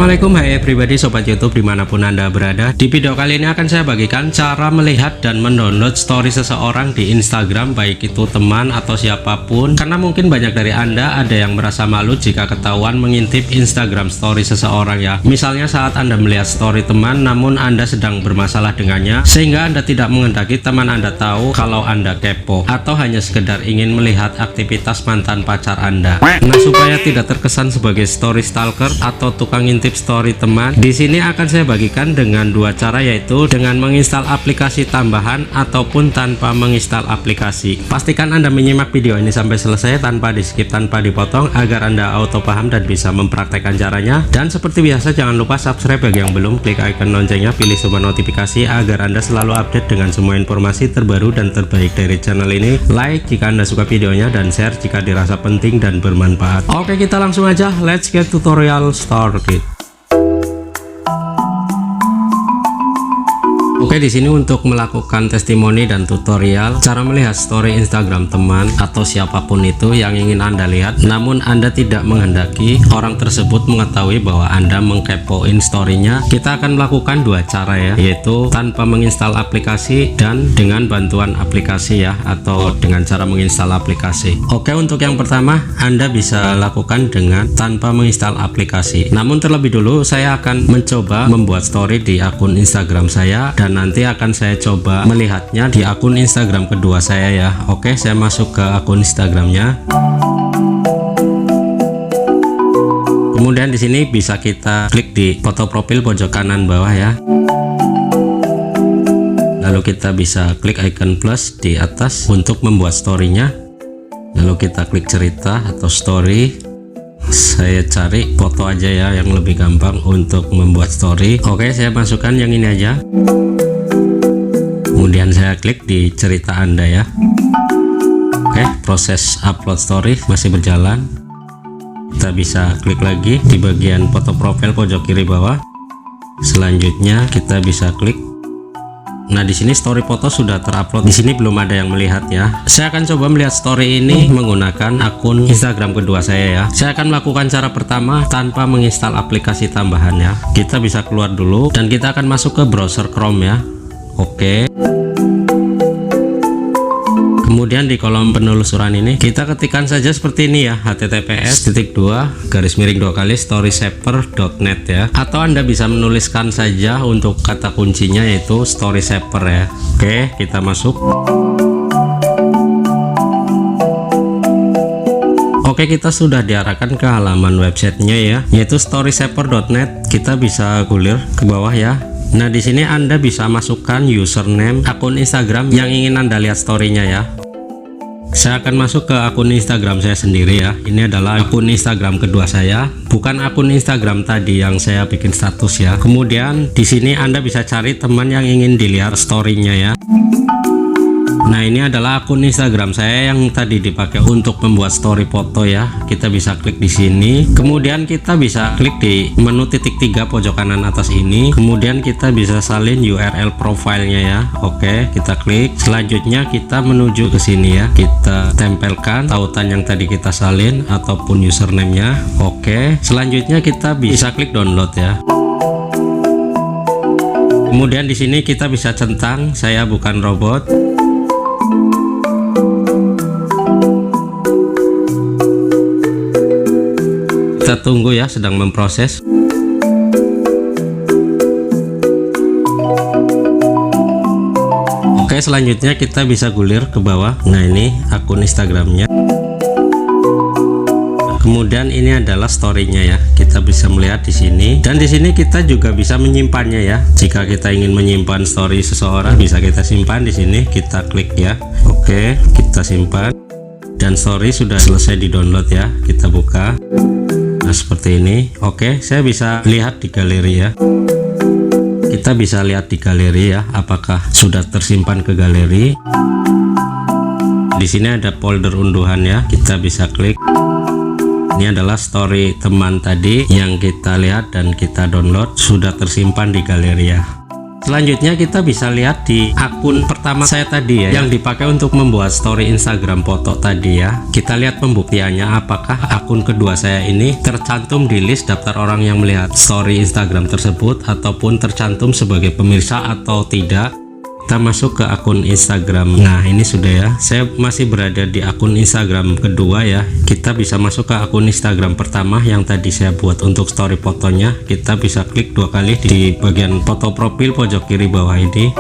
Assalamualaikum hai everybody sobat YouTube dimanapun anda berada. Di video kali ini akan saya bagikan cara melihat dan mendownload story seseorang di Instagram, baik itu teman atau siapapun. Karena mungkin banyak dari anda ada yang merasa malu jika ketahuan mengintip Instagram story seseorang ya. Misalnya saat anda melihat story teman namun anda sedang bermasalah dengannya, sehingga anda tidak menghendaki teman anda tahu kalau anda kepo, atau hanya sekedar ingin melihat aktivitas mantan pacar anda. Nah, supaya tidak terkesan sebagai story stalker atau tukang ngintip story teman, di sini akan saya bagikan dengan dua cara, yaitu dengan menginstal aplikasi tambahan ataupun tanpa menginstal aplikasi. Pastikan anda menyimak video ini sampai selesai tanpa di skip, tanpa dipotong, agar anda auto paham dan bisa mempraktekkan caranya. Dan seperti biasa jangan lupa subscribe bagi yang belum, klik icon loncengnya, pilih semua notifikasi agar anda selalu update dengan semua informasi terbaru dan terbaik dari channel ini. Like jika anda suka videonya dan share jika dirasa penting dan bermanfaat. Oke, kita langsung aja, let's get tutorial started. Oke, di sini untuk melakukan testimoni dan tutorial cara melihat story Instagram teman atau siapapun itu yang ingin anda lihat, namun anda tidak menghendaki orang tersebut mengetahui bahwa anda mengkepoin storynya. Kita akan melakukan dua cara ya, yaitu tanpa menginstal aplikasi dan dengan bantuan aplikasi ya, atau dengan cara menginstal aplikasi. Oke, untuk yang pertama anda bisa lakukan dengan tanpa menginstal aplikasi. Namun terlebih dulu saya akan mencoba membuat story di akun Instagram saya, dan nanti akan saya coba melihatnya di akun Instagram kedua saya ya. Oke, saya masuk ke akun Instagramnya. Kemudian di sini bisa kita klik di foto profil pojok kanan bawah ya. Lalu kita bisa klik icon plus di atas untuk membuat storynya. Lalu kita klik cerita atau story. Saya cari foto aja ya yang lebih gampang untuk membuat story. Oke, saya masukkan yang ini aja. Kemudian saya klik di cerita anda ya. Oke, proses upload story masih berjalan. Kita bisa klik lagi di bagian foto profil pojok kiri bawah. Selanjutnya kita bisa klik. Nah, di sini story foto sudah terupload. Di sini belum ada yang melihat ya. Saya akan coba melihat story ini menggunakan akun Instagram kedua saya ya. Saya akan melakukan cara pertama tanpa menginstal aplikasi tambahan ya. Kita bisa keluar dulu dan kita akan masuk ke browser Chrome ya. Oke. Kemudian di kolom penelusuran ini kita ketikkan saja seperti ini ya, https://storysaver.net ya, atau anda bisa menuliskan saja untuk kata kuncinya yaitu storysaver ya. Oke, kita masuk. Oke, kita sudah diarahkan ke halaman websitenya ya, yaitu storysaver.net. Kita bisa gulir ke bawah ya. Nah, di sini anda bisa masukkan username akun Instagram yang ingin anda lihat storynya ya. Saya akan masuk ke akun Instagram saya sendiri ya. Ini adalah akun Instagram kedua saya, bukan akun Instagram tadi yang saya bikin status ya. Kemudian di sini anda bisa cari teman yang ingin dilihat storynya ya. Nah, ini adalah akun Instagram saya yang tadi dipakai untuk membuat story foto ya. Kita bisa klik di sini. Kemudian kita bisa klik di menu titik 3 pojok kanan atas ini. Kemudian kita bisa salin URL profilnya ya. Oke, kita klik. Selanjutnya kita menuju ke sini ya. Kita tempelkan tautan yang tadi kita salin ataupun username-nya. Oke. Selanjutnya kita bisa klik download ya. Kemudian di sini kita bisa centang saya bukan robot. Kita tunggu ya, sedang memproses. Oke, selanjutnya kita bisa gulir ke bawah. Nah, ini akun Instagramnya. Kemudian ini adalah storynya ya. Kita bisa melihat di sini, dan di sini kita juga bisa menyimpannya ya. Jika kita ingin menyimpan story seseorang, bisa kita simpan di sini. Kita klik ya. Oke, kita simpan. Dan story sudah selesai di-download ya. Kita buka. Nah, seperti ini. Oke, saya bisa lihat di galeri ya. Kita bisa lihat di galeri ya, apakah sudah tersimpan ke galeri. Di sini ada folder unduhan ya. Kita bisa klik. Ini adalah story teman tadi yang kita lihat dan kita download, sudah tersimpan di galeri ya. Selanjutnya kita bisa lihat di akun pertama saya tadi ya, yang dipakai untuk membuat story Instagram foto tadi ya. Kita lihat pembuktiannya, apakah akun kedua saya ini tercantum di list daftar orang yang melihat story Instagram tersebut ataupun tercantum sebagai pemirsa atau tidak. Kita masuk ke akun Instagram. Nah, ini sudah ya, saya masih berada di akun Instagram kedua ya. Kita bisa masuk ke akun Instagram pertama yang tadi saya buat untuk story fotonya. Kita bisa klik 2 kali di bagian foto profil pojok kiri bawah ini.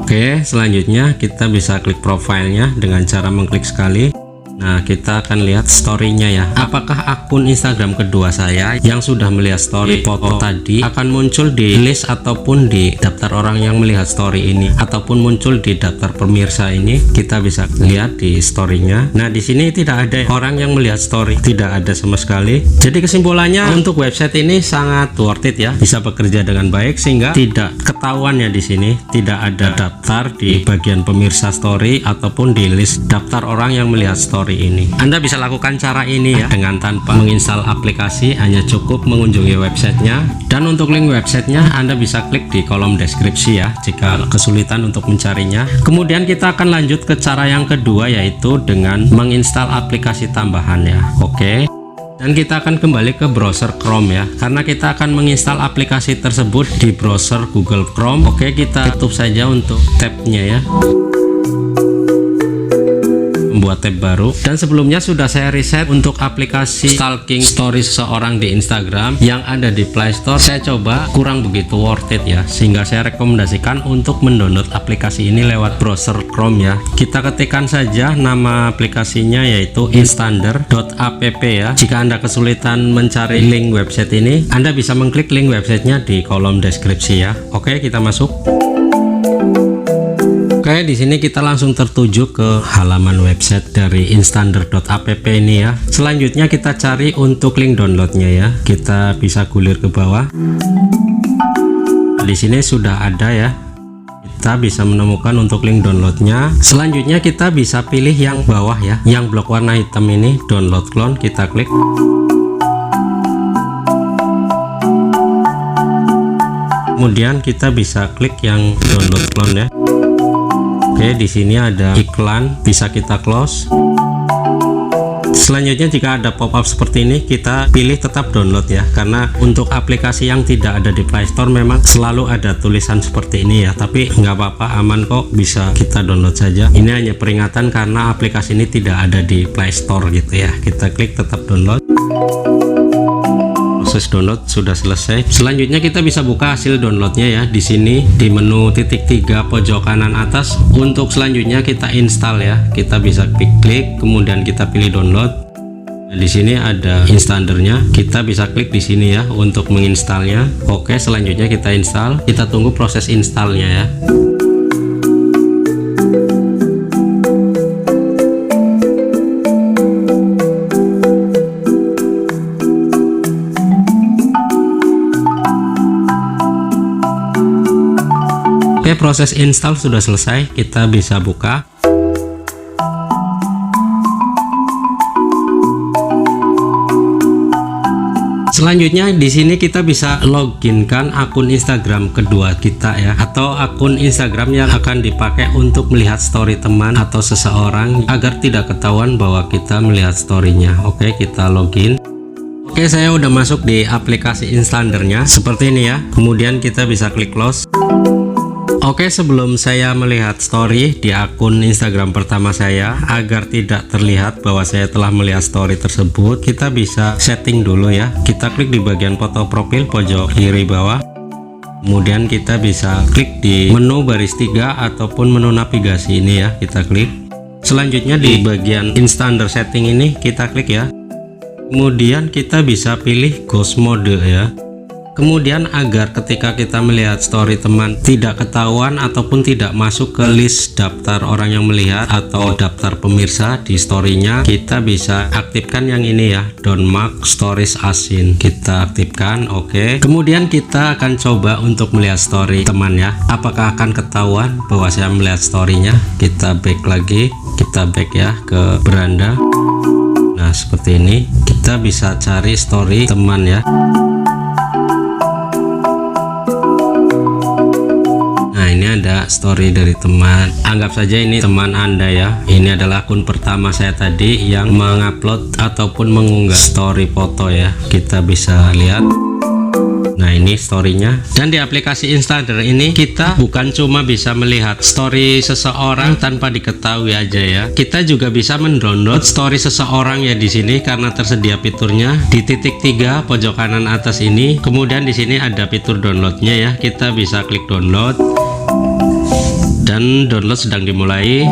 Oke, selanjutnya kita bisa klik profilnya dengan cara mengklik sekali. Nah, kita akan lihat story-nya ya. Apakah akun Instagram kedua saya yang sudah melihat story foto tadi akan muncul di list ataupun di daftar orang yang melihat story ini, ataupun muncul di daftar pemirsa ini. Kita bisa lihat di story-nya. Nah, di sini tidak ada orang yang melihat story, tidak ada sama sekali. Jadi kesimpulannya untuk website ini sangat worth it ya, bisa bekerja dengan baik sehingga tidak ketahuan ya di sini, tidak ada daftar di bagian pemirsa story ataupun di list daftar orang yang melihat story ini. Anda bisa lakukan cara ini ya dengan tanpa menginstal aplikasi, hanya cukup mengunjungi websitenya. Dan untuk link websitenya Anda bisa klik di kolom deskripsi ya jika kesulitan untuk mencarinya. Kemudian kita akan lanjut ke cara yang kedua, yaitu dengan menginstal aplikasi tambahan ya. Oke. Dan kita akan kembali ke browser Chrome ya, karena kita akan menginstal aplikasi tersebut di browser Google Chrome. Oke, kita tutup saja untuk tabnya ya, membuat tab baru. Dan sebelumnya sudah saya riset untuk aplikasi stalking story seseorang di Instagram yang ada di Play Store. Saya coba kurang begitu worth it ya, sehingga saya rekomendasikan untuk mendownload aplikasi ini lewat browser Chrome ya. Kita ketikkan saja nama aplikasinya, yaitu instander.app ya. Jika Anda kesulitan mencari link website ini, Anda bisa mengklik link websitenya di kolom deskripsi ya. Oke, kita masuk. Oke, di sini kita langsung tertuju ke halaman website dari instander.app ini ya. Selanjutnya kita cari untuk link downloadnya ya. Kita bisa gulir ke bawah. Di sini sudah ada ya. Kita bisa menemukan untuk link downloadnya. Selanjutnya kita bisa pilih yang bawah ya, yang blok warna hitam ini, download clone. Kita klik. Kemudian kita bisa klik yang download clone ya. Oke, di sini ada iklan, bisa kita close. Selanjutnya jika ada pop-up seperti ini, kita pilih tetap download ya, karena untuk aplikasi yang tidak ada di Play Store memang selalu ada tulisan seperti ini ya, tapi nggak apa-apa, aman kok, bisa kita download saja. Ini hanya peringatan karena aplikasi ini tidak ada di Play Store gitu ya. Kita klik tetap download. Proses download sudah selesai. Selanjutnya kita bisa buka hasil downloadnya ya, di sini di menu titik 3 pojok kanan atas. Untuk selanjutnya kita install ya, kita bisa klik, kemudian kita pilih download. Nah, di sini ada installernya, kita bisa klik di sini ya untuk menginstalnya. Oke, selanjutnya kita install. Kita tunggu proses installnya ya. Oke, proses install sudah selesai. Kita bisa buka. Selanjutnya di sini kita bisa loginkan akun Instagram kedua kita ya, atau akun Instagram yang akan dipakai untuk melihat story teman atau seseorang agar tidak ketahuan bahwa kita melihat storynya. Oke, kita login. Oke, saya udah masuk di aplikasi Installernya seperti ini ya. Kemudian kita bisa klik close. Oke, sebelum saya melihat story di akun Instagram pertama saya, agar tidak terlihat bahwa saya telah melihat story tersebut, kita bisa setting dulu ya. Kita klik di bagian foto profil pojok kiri bawah. Kemudian kita bisa klik di menu baris 3 ataupun menu navigasi ini ya, kita klik. Selanjutnya di bagian Instander setting ini kita klik ya. Kemudian kita bisa pilih ghost mode ya. Kemudian agar ketika kita melihat story teman tidak ketahuan ataupun tidak masuk ke list daftar orang yang melihat atau daftar pemirsa di storynya, kita bisa aktifkan yang ini ya, don't mark stories as seen. Kita aktifkan. Oke. Kemudian kita akan coba untuk melihat story teman ya, apakah akan ketahuan bahwa saya melihat storynya. Kita back lagi, kita back ya ke beranda. Nah, seperti ini kita bisa cari story teman ya. ada story dari teman. Anggap saja ini teman Anda ya. Ini adalah akun pertama saya tadi yang mengupload ataupun mengunggah story foto ya. Kita bisa lihat. Nah, ini storynya. Dan di aplikasi Instagram ini kita bukan cuma bisa melihat story seseorang tanpa diketahui aja ya. Kita juga bisa mendownload story seseorang ya di sini karena tersedia fiturnya di titik 3 pojok kanan atas ini. Kemudian di sini ada fitur downloadnya ya. Kita bisa klik download dan download sedang dimulai.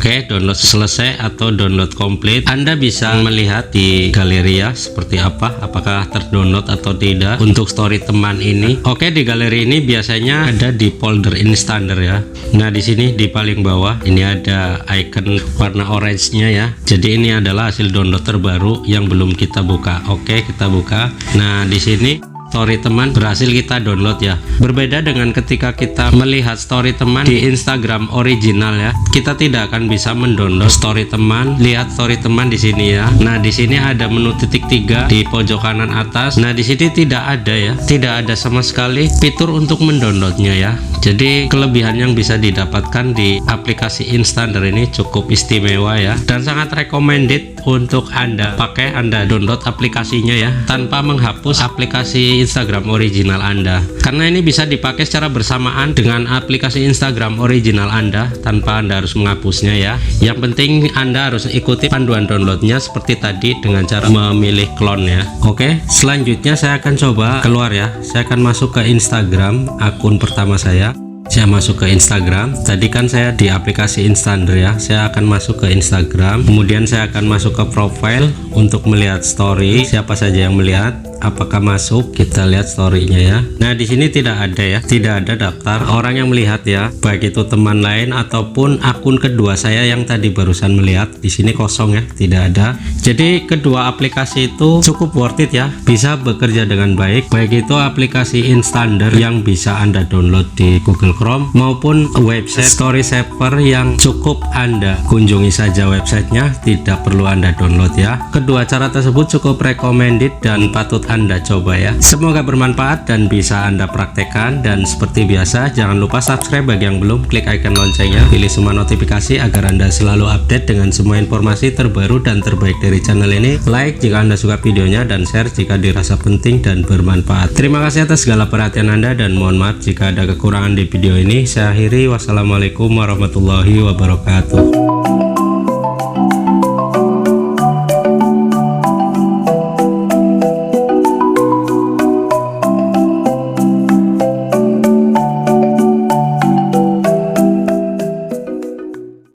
Oke, download selesai atau download komplit. Anda bisa melihat di galeri ya seperti apa, apakah terdownload atau tidak untuk story teman ini. Oke, di galeri ini biasanya ada di folder Instander ya. Nah, di sini di paling bawah ini ada icon warna orange-nya ya. Jadi ini adalah hasil download terbaru yang belum kita buka. Oke, kita buka. Nah, di sini story teman berhasil kita download ya. Berbeda dengan ketika kita melihat story teman di Instagram original ya. Kita tidak akan bisa mendownload story teman. Lihat story teman di sini ya. Nah, di sini ada menu titik 3 di pojok kanan atas. Nah, di sini tidak ada ya. Tidak ada sama sekali fitur untuk mendownloadnya ya. Jadi kelebihan yang bisa didapatkan di aplikasi Instander ini cukup istimewa ya. Dan sangat recommended untuk Anda pakai, Anda download aplikasinya ya tanpa menghapus aplikasi Instagram original Anda, karena ini bisa dipakai secara bersamaan dengan aplikasi Instagram original Anda tanpa Anda harus menghapusnya ya. Yang penting Anda harus ikuti panduan downloadnya seperti tadi dengan cara memilih clone ya. Oke, selanjutnya saya akan coba keluar ya. Saya akan masuk ke Instagram akun pertama saya. Saya masuk ke Instagram. Tadi kan saya di aplikasi Instander ya. Saya akan masuk ke Instagram. Kemudian saya akan masuk ke profile untuk melihat story. Siapa saja yang melihat, apakah masuk? Kita lihat storynya ya. Nah, di sini tidak ada ya. Tidak ada daftar orang yang melihat ya. Baik itu teman lain ataupun akun kedua saya yang tadi barusan melihat. Di sini kosong ya. Tidak ada. Jadi kedua aplikasi itu cukup worth it ya. Bisa bekerja dengan baik. Baik itu aplikasi Instander yang bisa Anda download di Google Chrome maupun website story saver yang cukup Anda kunjungi saja websitenya, tidak perlu Anda download ya. Kedua cara tersebut cukup recommended dan patut Anda coba ya. Semoga bermanfaat dan bisa Anda praktekkan. Dan seperti biasa, jangan lupa subscribe bagi yang belum, klik icon loncengnya, pilih semua notifikasi agar Anda selalu update dengan semua informasi terbaru dan terbaik dari channel ini. Like jika Anda suka videonya dan share jika dirasa penting dan bermanfaat. Terima kasih atas segala perhatian Anda dan mohon maaf jika ada kekurangan di video ini. Saya akhiri, wassalamualaikum warahmatullahi wabarakatuh.